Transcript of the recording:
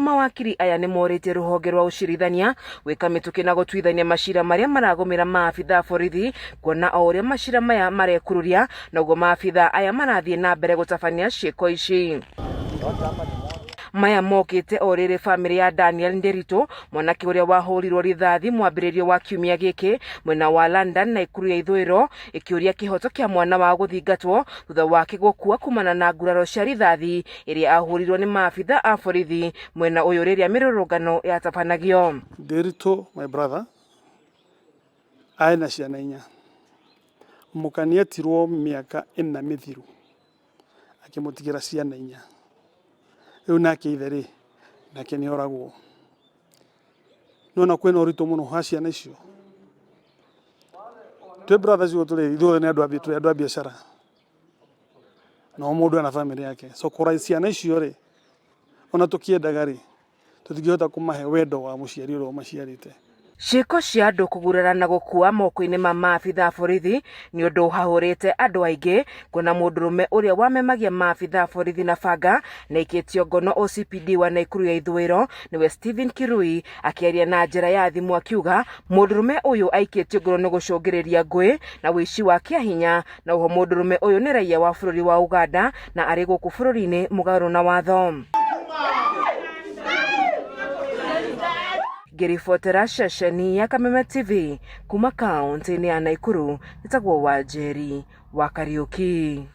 mawakiri aya ni morite ruhonge rwa ucirithania wika mituki na gutwithania macira maria maragomera maabitha borithi kuona o uria macira maya marekururia na ugo maabitha aya marathie na mbere gutabania ciiko ici. Maya mokite o riri family ya Daniel Nderito mwanake uria wahurirwo rithathi mwambiririo wa kiumia giki mwena wa London na ikuru ya ithwiro ikiuria kihoto kia mwana wa guthingatwo thutha wake gukua kumana na nguraro cia rithathi iria ahurirwo ni maabitha a borithi mwena uyu riria mirurungano yatabanagio. Nderito, my brother, aina ciana 4 mukania tirwo miaka 4 mithiru akimutigira ciana 4 riu nake ithere nake ni oragwo nona kwena urito muno ha ciana icio twe brothers wo tule ithuothe ni andu a biashara no mundu ana family yake so kora ciana icio ri ona tukiendaga ri tutingihota kumahe wendo wa muciari ro maciarite. Ciiko cia andu kugurara na gukua moko-ini ma maabitha borithi ni undu uhahurite andu aingi kuona mundurume uria wamemagia maabitha borithi na banga na ikitio ngono OCPD wa Naikuru ya ithwiro niwe Stephen Kirui akiaria na njira ya thimu akiuga mundurume uyu aikitio ngono ni gucungiriria ngui na wici wa kiahinya na uho mundurume uyu ni raia wa bururi wa Uganda na ari guku bururi-ini mugaru na watho. Ngiribotera ceceni ya Kameme TV kuma kaunti-ini ya Naikuru nitagwo Wanjeri wa Kariuki.